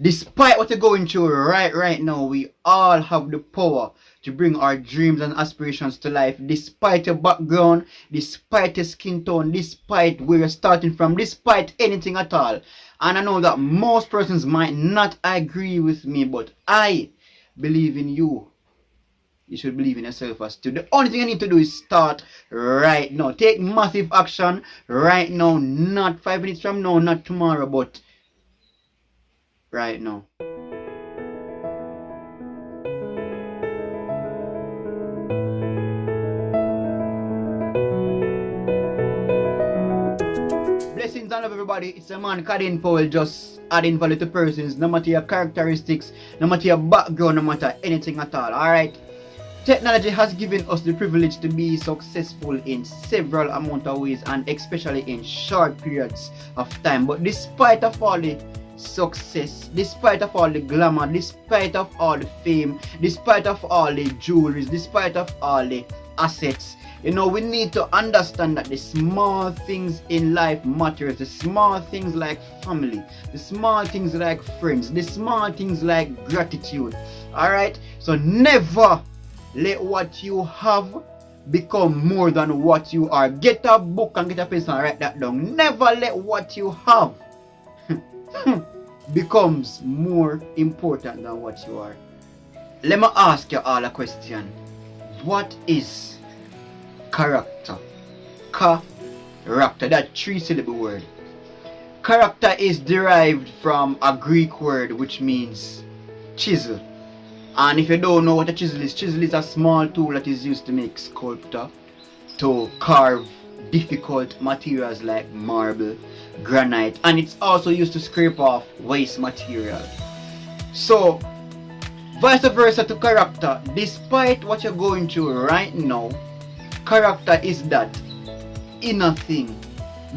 Despite what you're going through right now, we all have the power to bring our dreams and aspirations to life. Despite your background, despite your skin tone, despite where you're starting from, despite anything at all. And I know that most persons might not agree with me, but I believe in you. You should believe in yourself as too. The only thing you need to do is start right now. Take massive action right now. Not 5 minutes from now, not tomorrow, but right now. Blessings on everybody. It's a man Kadane Powell, just adding value to persons, no matter your characteristics, no matter your background, no matter anything at all. Alright. Technology has given us the privilege to be successful in several amount of ways, and especially in short periods of time. But despite of all the success, despite of all the glamour, despite of all the fame, despite of all the jewelry, despite of all the assets, you know, we need to understand that the small things in life matters. The small things like family, the small things like friends, the small things like gratitude. Alright, so never let what you have become more than what you are. Get a book and get a pencil and write that down. Never let what you have becomes more important than what you are. Let me ask you all a question. What is character? Character, that 3-syllable word. Character is derived from a Greek word which means chisel. And if you don't know what a chisel is a small tool that is used to make sculpture, to carve difficult materials like marble, granite, and it's also used to scrape off waste material. So, vice versa to character, despite what you're going through right now, character is that inner thing,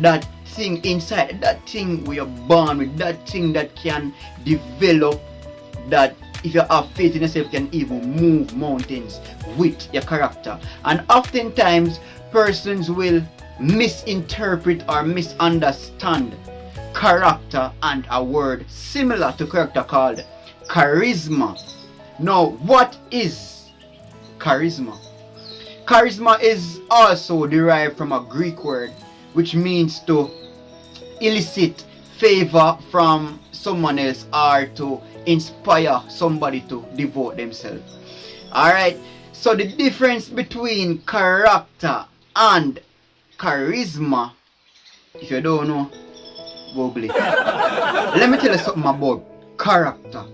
that thing inside, that thing we are born with, that thing that can develop, that if you have faith in yourself, you can even move mountains with your character. And oftentimes, persons will misinterpret or misunderstand character and a word similar to character called charisma. Now, what is charisma? Charisma is also derived from a Greek word which means to elicit favor from someone else or to inspire somebody to devote themselves. Alright, so the difference between character and charisma, if you don't know, Google it. Let me tell you something about character.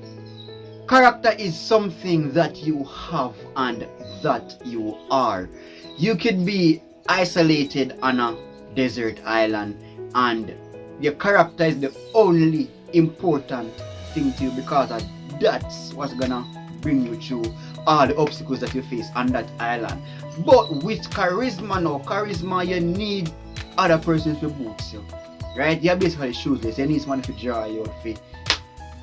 Character is something that you have and that you are. You could be isolated on a desert island and your character is the only important thing to you, because that's what's gonna bring you through all the obstacles that you face on that island. But with charisma now, charisma, you need other persons to boost you, right? You're basically shoeless. You need someone to draw you out,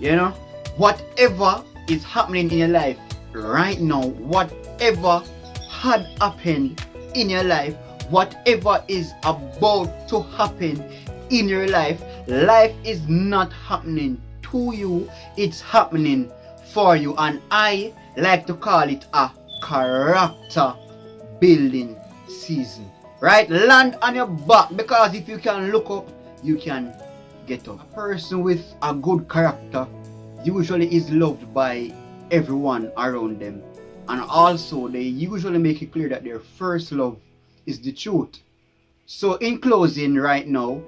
you know, whatever is happening in your life right now, whatever had happened in your life, whatever is about to happen in your life, life is not happening to you, it's happening for you. And I like to call it a character building season, right? Land on your back, because if you can look up, you can get up. A person with a good character usually is loved by everyone around them, and also they usually make it clear that their first love is the truth. So in closing right now,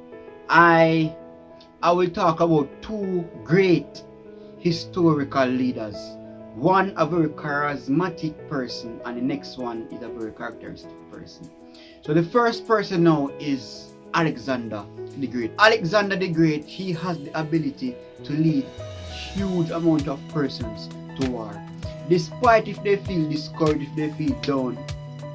I will talk about two great historical leaders. One a very charismatic person, and the next one is a very characteristic person. So the first person now is Alexander the Great. Alexander the Great, he has the ability to lead huge amount of persons to war. Despite if they feel discouraged, if they feel down,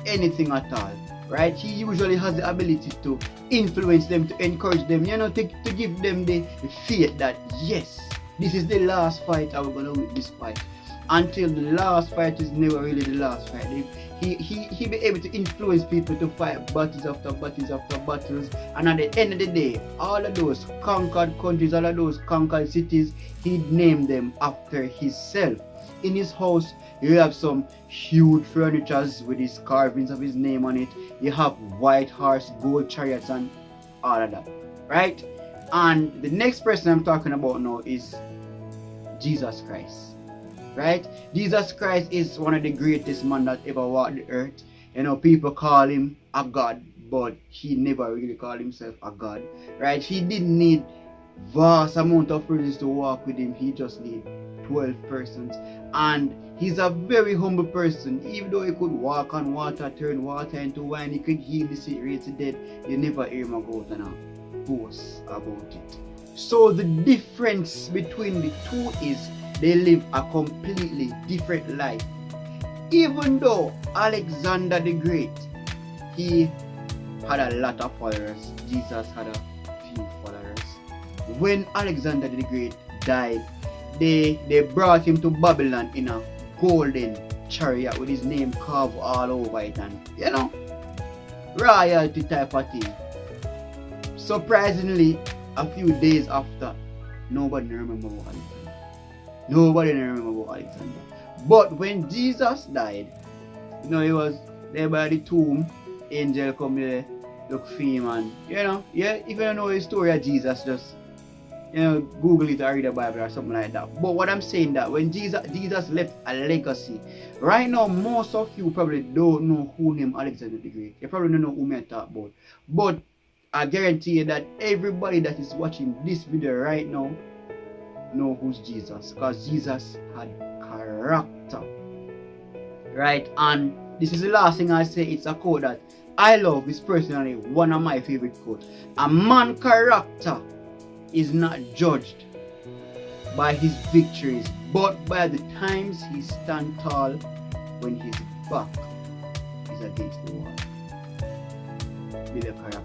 anything at all, right? He usually has the ability to influence them, to encourage them, you know, to give them the faith that yes, this is the last fight I'm gonna win this fight. until the last fight is never really the last fight. He be able to influence people to fight battles after battles after battles, and at the end of the day, all of those conquered countries, all of those conquered cities, he named them after himself. In his house, you have some huge furnitures with his carvings of his name on it. You have white horse, gold chariots, and all of that, right? And the next person I'm talking about now is Jesus Christ, right? Jesus Christ is one of the greatest men that ever walked the earth. You know, people call him a god, but he never really called himself a god, right? He didn't need vast amount of persons to walk with him. He just needed 12 persons, and he's a very humble person. Even though he could walk on water, turn water into wine, he could heal the sick, raise the dead, you never hear him go out and boast about it. So the difference between the two is they live a completely different life. Even though Alexander the Great, he had a lot of followers, Jesus had a few followers. When Alexander the Great died, they brought him to Babylon in a golden chariot with his name carved all over it, and you know, royalty type of thing. Surprisingly, a few days after, nobody remember about Alexander. Nobody remember about Alexander. But when Jesus died, you know, he was there by the tomb. Angel come there, look for him, and you know, yeah, if you don't know the story of Jesus, just Google it or read the Bible or something like that. But what I'm saying that when Jesus left a legacy, right now most of you probably don't know who named Alexander the Great. You probably don't know who I talk about. But I guarantee you that everybody that is watching this video right now know who's Jesus, because Jesus had character, right? And this is the last thing I say. It's a quote that I love. It's personally one of my favorite quotes. A man's character is not judged by his victories, but by the times he stands tall when his back is against the wall. Be the character.